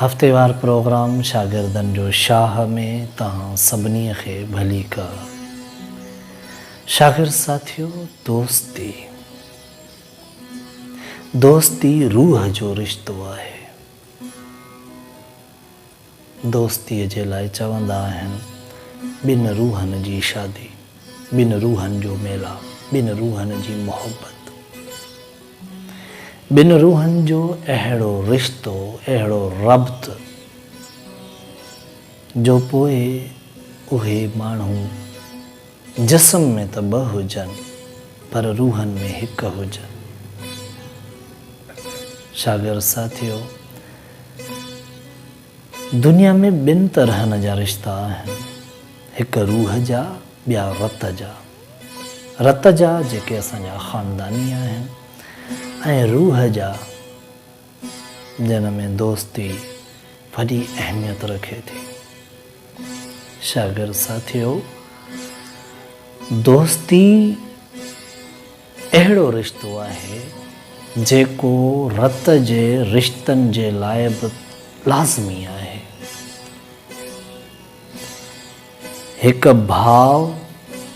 हफ़्तेवार programme शागिर्दनि जो शाह में तव्हां सभिनी खे भली का। शागिर्द साथियो, दोस्ती रूह जो रिश्तो आहे। दोस्तीअ जे लाइ चवंदा आहिनि, ॿिनि रूहनि जी शादी, ॿिनि रूहनि जो मेलाप, ॿिनि रूहनि जी मोहबत, ॿिनि रूहनि जो अहिड़ो रिश्तो, अहिड़ो रब्त जो पोइ उहे माण्हू जिस्म में त ॿ हुजनि पर रूहनि में हिकु हुजनि। शागिर्द साथियो, दुनिया में ॿिनि तरहनि जा रिश्ता आहिनि, हिकु रूह जा, ॿिया रत जा। रत जा जेके असांजा ख़ानदानी आहिनि ऐं रूह जा जिन में दोस्ती वॾी अहमियत रखे थी। शागिर्द साथियो, दोस्ती अहिड़ो रिश्तो आहे जेको रत जे रिश्तनि जे लाइ बि लाज़मी आहे। हिकु भाउ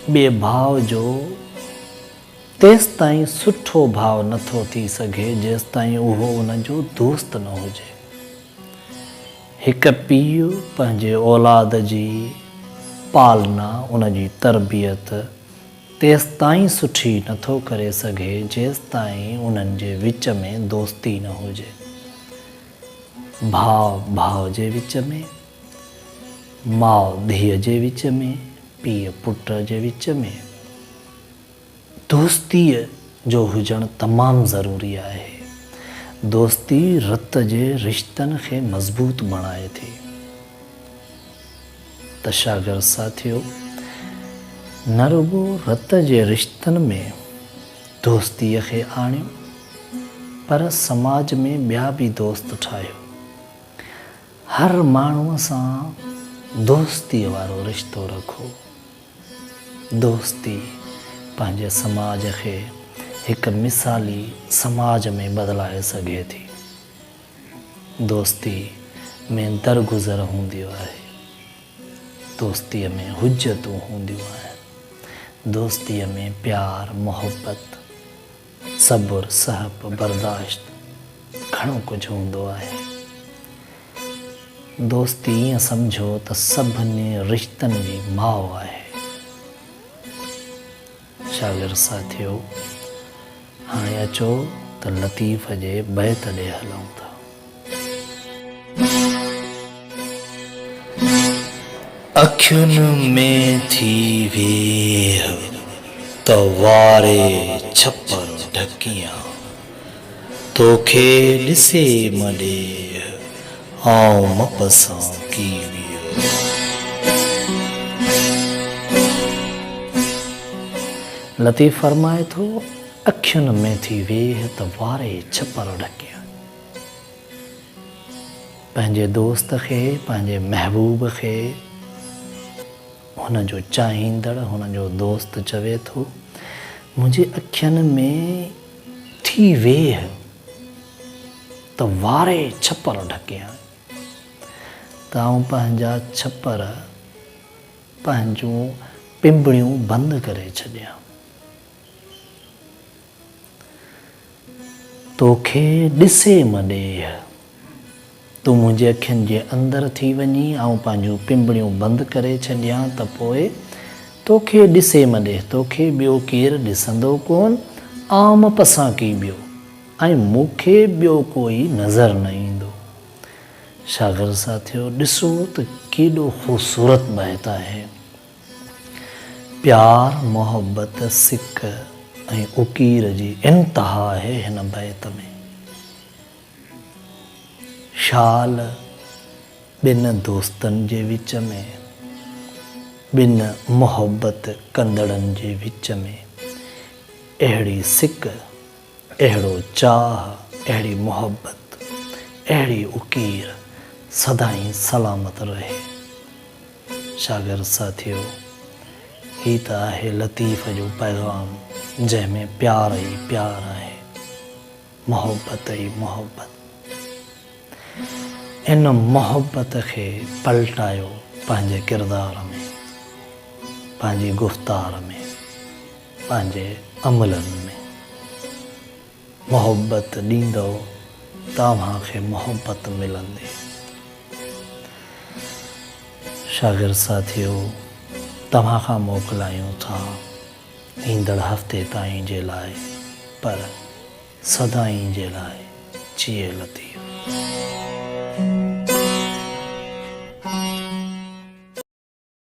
ॿिए भाउ जो तेसि ताईं सुठो भाउ नथो थी सघे जेसि ताईं उहो उनजो दोस्त न हुजे। हिकु पीउ पंहिंजे औलाद जी पालना, उनजी तरबियत तेसि ताईं सुठी नथो करे सघे जेसि ताईं उन्हनि जे विच में दोस्ती न हुजे। भाउ भाउ जे विच में, माउ धीअ जे विच में, पीउ पुट जे विच में दोस्तीअ जो हुजणु तमामु ज़रूरी आहे। दोस्ती रत जे रिश्तनि खे मज़बूत बणाए थी। त शागिर्द साथियो, न रुगो रत जे रिश्तनि में दोस्तीअ खे आणियो, पर समाज में ॿिया बि दोस्त ठाहियो। हर माण्हूअ सां दोस्तीअ वारो रिश्तो रखो। दोस्ती पंहिंजे समाज खे हिकु मिसाली समाज में बदिलाए सघे थी। दोस्ती में दरगुज़र हूंदियूं आहे, दोस्तीअ में हुज्जतूं हूंदियूं आहिनि, दोस्तीअ में प्यार, मोहब्बत, सब्र, सहब, बर्दाश्त घणो कुझु हूंदो आहे। दोस्ती ईअं सम्झो त सभिनी रिश्तनि जी माउ आहे। शागिर्द साथियो, हाणे अचो त लतीफ़ जे बैत ॾे हलूं था। अखियुनि में थी वेह त वारे छपर ढकियां, तोखे ॾिसे मॾे आऊं मपसां की वियो। लतीफ़ फरमाए थो, अखियुनि में थी वेह त वारे छपर ढकियां। पंहिंजे दोस्त खे, पंहिंजे महबूब खे हुनजो चाहींदड़, हुनजो दोस्त चवे थो, मुंहिंजे अखियुनि में थी वेह त वारे छपर ढकियां। त आऊं पंहिंजा छपर, पंहिंजूं पिंबड़ियूं बंदि करे छॾियां। तोखे ॾिसे मॾे, तूं मुंहिंजे अखियुनि जे अंदरि थी वञी ऐं पंहिंजूं पिंबड़ियूं बंदि करे छॾियां त पोइ तोखे ॾिसे मॾे, तोखे ॿियो केरु ॾिसंदो कोन, आम पसां की ॿियो, ऐं मूंखे ॿियो कोई नज़र न ईंदो। शागिर्द साथियो, ॾिसो त केॾो ख़ूबसूरत बैत आहे। प्यार, मोहब्बत, सिक ऐं उकीर जी इंतिहा आहे हिन बैत में। शाल ॿिनि दोस्तनि जे विच में, ॿिनि मोहब्बत कंदड़नि जे विच में अहिड़ी सिक, अहिड़ो चाह, अहिड़ी मोहब्बत, अहिड़ी उकीर सदाईं सलामत रहे। शागिर्द साथियो, ही त आहे लतीफ़ जो पैगाम, जंहिंमें प्यार ई प्यार आहे, मोहब्बत ई मोहब्बत। इन मोहब्बत खे पलटायो पंहिंजे किरदार में, पंहिंजी गुफ़्तार में, पंहिंजे अमलनि में। मोहब्बत ॾींदो तव्हांखे मोहब्बत मिलंदी। शागिर्द साथियो, तव्हां खां मोकिलायूं था ईंदड़ हफ़्ते ताईं जे लाइ, पर सदाईं जे लाइ जिए लतीफ़।